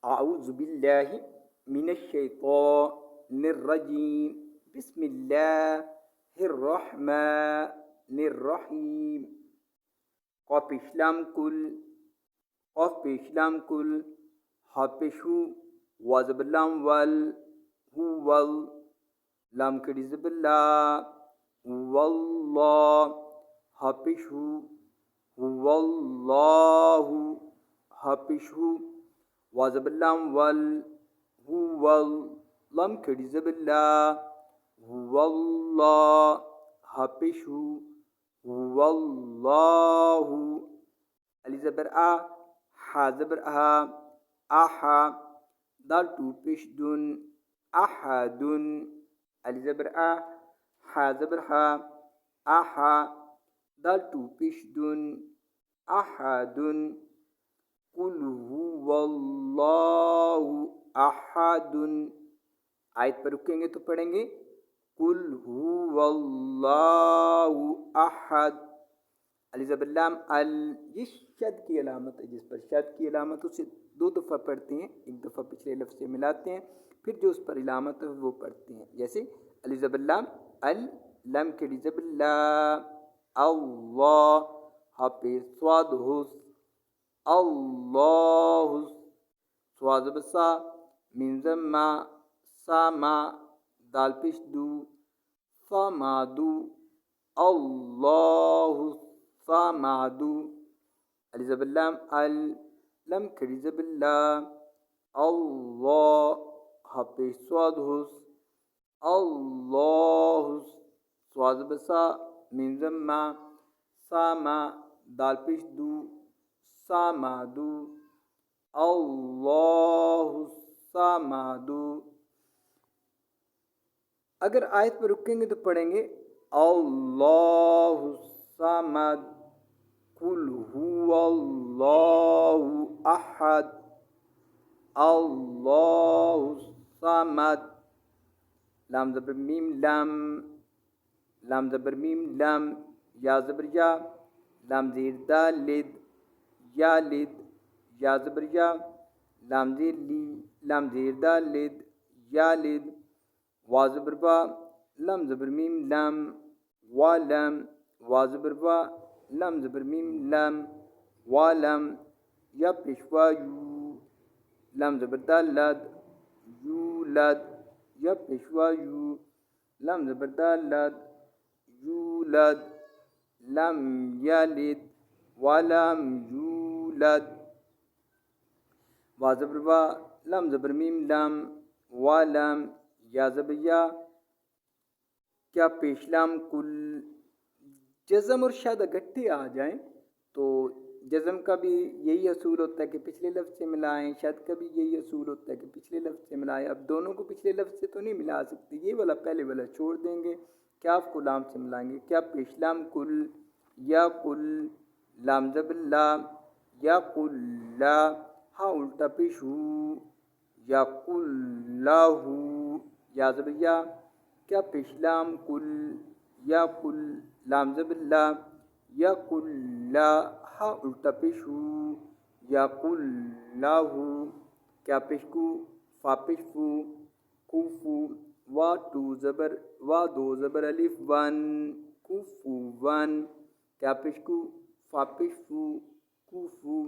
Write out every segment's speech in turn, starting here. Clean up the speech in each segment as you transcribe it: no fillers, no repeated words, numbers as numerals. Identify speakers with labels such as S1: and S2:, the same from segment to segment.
S1: أعوذ بالله من الشيطان الرجيم بسم الله الرحمن الرحيم قاف إسلام كل قاف إسلام كل حافشو وزب اللام وال هو لام كريزب الله والله حافشو هو الله حافشو وزب اللام وال هو لم كريزب الله هو الله حافشو هو الله علی زبر آ حا زبر آ آحا دال تو پیش دون احدن علی زبر آ حا زبر ہا آحا دال تو پیش دون احدن قل هو اللہ احد. آیت پر رکیں گے تو پڑھیں گے قل هو اللہ احد. علی زبر لام ال یہ شد کی علامت ہے، جس پر شد کی علامت اسے دو دفعہ پڑھتے ہیں، ایک دفعہ پچھلے لفظ سے ملاتے ہیں، پھر جو اس پر علامت ہے وہ پڑھتے ہیں. جیسے علی زبر لام ال لم کے علی زبر لا اللہ حافظ صاد حس اللہ صاد زبر سا من زما ساما دال پیش دو صمادو اللہ صمادو. علی زبر لام ال لم کری زبر لا اللہ حافظ صاد حس اللہ صاد زبر سا من زما ساما دال پیش دو سامادو اللہ سامادو. اگر آیت پر رکیں گے تو پڑھیں گے اللہ الصمد قل هو اللہ احد اللہ الصمد. لام زبر میم لام لام زبر میم لام یا زبر یا لام زیر دا لد یا لد یا زبر یا لام زیر لی لام زیر دا لد یا لد وا زبر با لام زبر میم لام والم وا زبر با لام زبر میم لام والم یا پیشوا یو لام زبر دا لد یولد یا پیشوا یو لام زبر دا لد یولد لم یلد ولم یولد وا زبر با لام زبر میم لام والم یا زبر یا کیا پیش لام کل. جزم اور شد اکٹھے آ جائیں تو جزم کا بھی یہی اصول ہوتا ہے کہ پچھلے لفظ سے ملائیں، شد کا بھی یہی اصول ہوتا ہے کہ پچھلے لفظ سے ملائیں. اب دونوں کو پچھلے لفظ سے تو نہیں ملا سکتے، یہ والا پہلے والا چھوڑ دیں گے. کیا کو لام سے ملائیں گے، کیا پیش لام کل یا کل لام زبر لا یا کل لا ہاں الٹا پیش ہو یا کل لا ہو یا زبر یا کیا پیش لام کل یا کل لام زبر لا یا کل لا ہاں الٹا پیش ہو یا کل لا ہو کیا پیش کو فا پیش فو کوفو وا ٹو زبر وا دو زبر الف ون کوفو ون کیا پیش کو فا پیش فو کوفو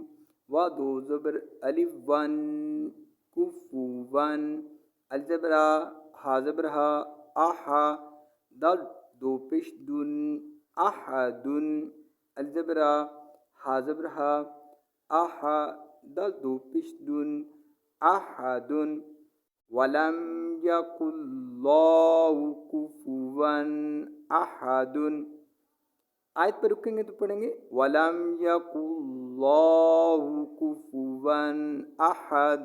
S1: وا دو زبر الف ون کوفو ون. الزبرا ہا زبر ہا آحا دال دو پیش دن احدن. الزبرا ہا زبر ہا آحا دال دو پیش دن احدن. ولم یکن اللہ کفوا احد. آیت پر رکیں گے تو پڑھیں گے ولم یکن اللہ کفوا احد.